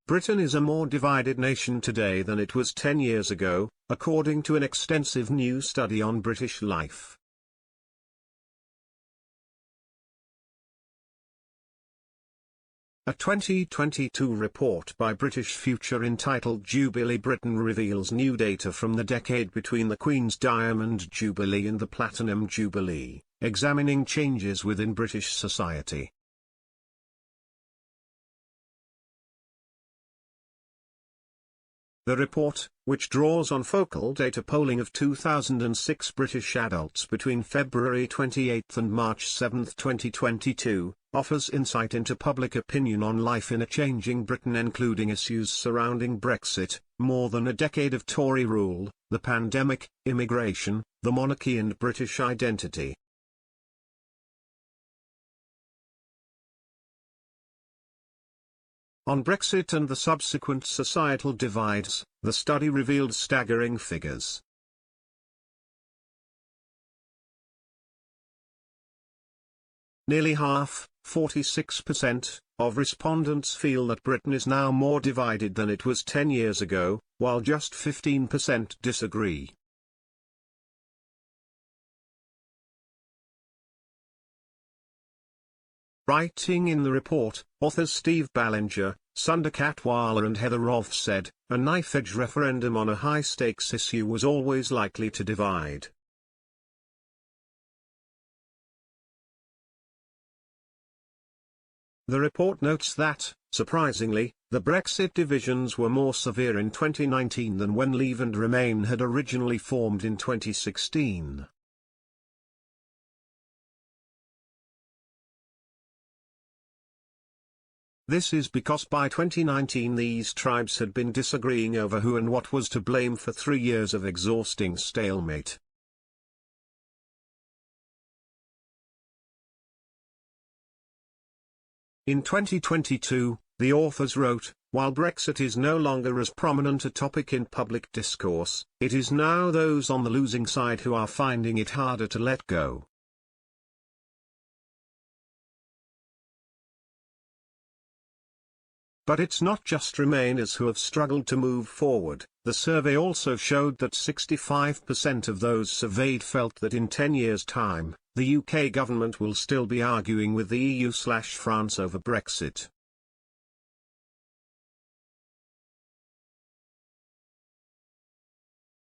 Britain is a more divided nation today than it was 10 years ago, according to an extensive new study on British life. A 2022 report by British Future entitled Jubilee Britain reveals new data from the decade between the Queen's Diamond Jubilee and the Platinum Jubilee, examining changes within British society. The report, which draws on focal data polling of 2006 British adults between February 28 and March 7, 2022, offers insight into public opinion on life in a changing Britain, including issues surrounding Brexit, more than a decade of Tory rule, the pandemic, immigration, the monarchy and British identity. On Brexit and the subsequent societal divides, the study revealed staggering figures. Nearly half, 46%, of respondents feel that Britain is now more divided than it was 10 years ago, while just 15% disagree. Writing in the report, authors Steve Ballinger, Sunda Katwala and Heather Roth said, a knife-edge referendum on a high-stakes issue was always likely to divide. The report notes that, surprisingly, the Brexit divisions were more severe in 2019 than when Leave and Remain had originally formed in 2016. This is because by 2019 these tribes had been disagreeing over who and what was to blame for 3 years of exhausting stalemate. In 2022, the authors wrote, while Brexit is no longer as prominent a topic in public discourse, it is now those on the losing side who are finding it harder to let go. But it's not just Remainers who have struggled to move forward. The survey also showed that 65% of those surveyed felt that in 10 years' time, the UK government will still be arguing with the EU/France over Brexit.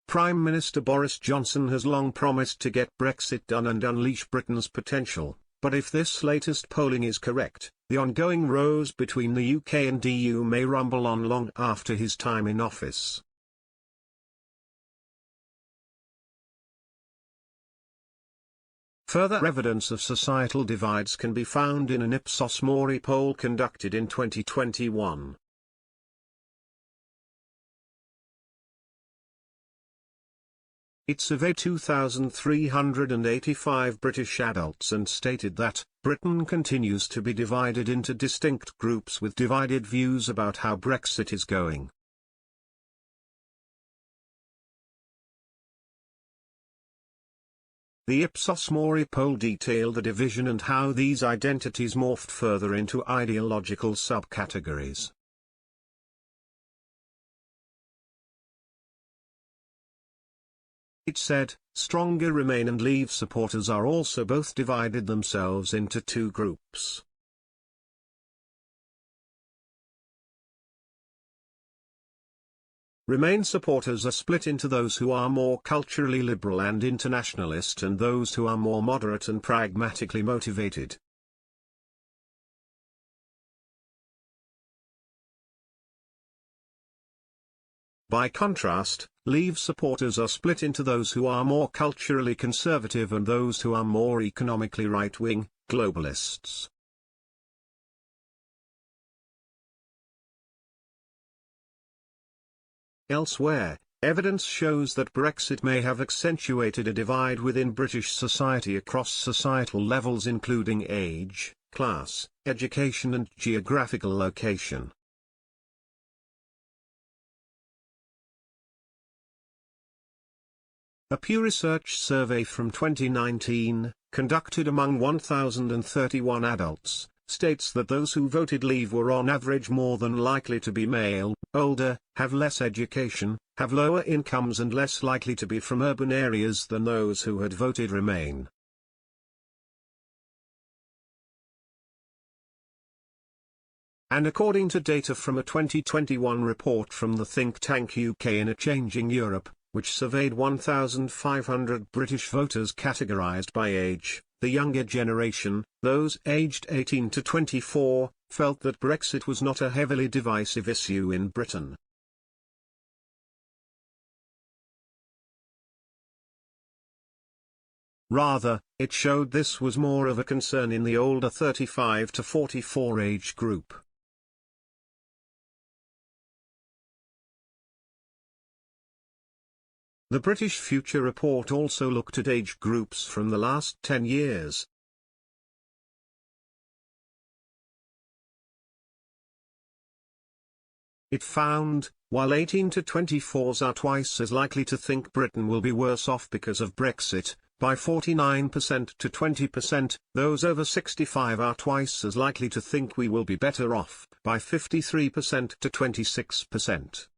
Prime Minister Boris Johnson has long promised to get Brexit done and unleash Britain's potential. But if this latest polling is correct, the ongoing rows between the UK and EU may rumble on long after his time in office. Further evidence of societal divides can be found in an Ipsos-Mori poll conducted in 2021. It surveyed 2,385 British adults and stated that, Britain continues to be divided into distinct groups with divided views about how Brexit is going. The Ipsos-Mori poll detailed the division and how these identities morphed further into ideological subcategories. It said, stronger Remain and Leave supporters are also both divided themselves into two groups. Remain supporters are split into those who are more culturally liberal and internationalist and those who are more moderate and pragmatically motivated. By contrast, Leave supporters are split into those who are more culturally conservative and those who are more economically right-wing, globalists. Elsewhere, evidence shows that Brexit may have accentuated a divide within British society across societal levels including age, class, education and geographical location. A Pew Research survey from 2019, conducted among 1,031 adults, states that those who voted Leave were on average more than likely to be male, older, have less education, have lower incomes and less likely to be from urban areas than those who had voted Remain. And according to data from a 2021 report from the think tank UK in a Changing Europe, which surveyed 1,500 British voters categorised by age, the younger generation, those aged 18 to 24, felt that Brexit was not a heavily divisive issue in Britain. Rather, it showed this was more of a concern in the older 35 to 44 age group. The British Future Report also looked at age groups from the last 10 years. It found, while 18 to 24s are twice as likely to think Britain will be worse off because of Brexit, by 49% to 20%, those over 65 are twice as likely to think we will be better off, by 53% to 26%.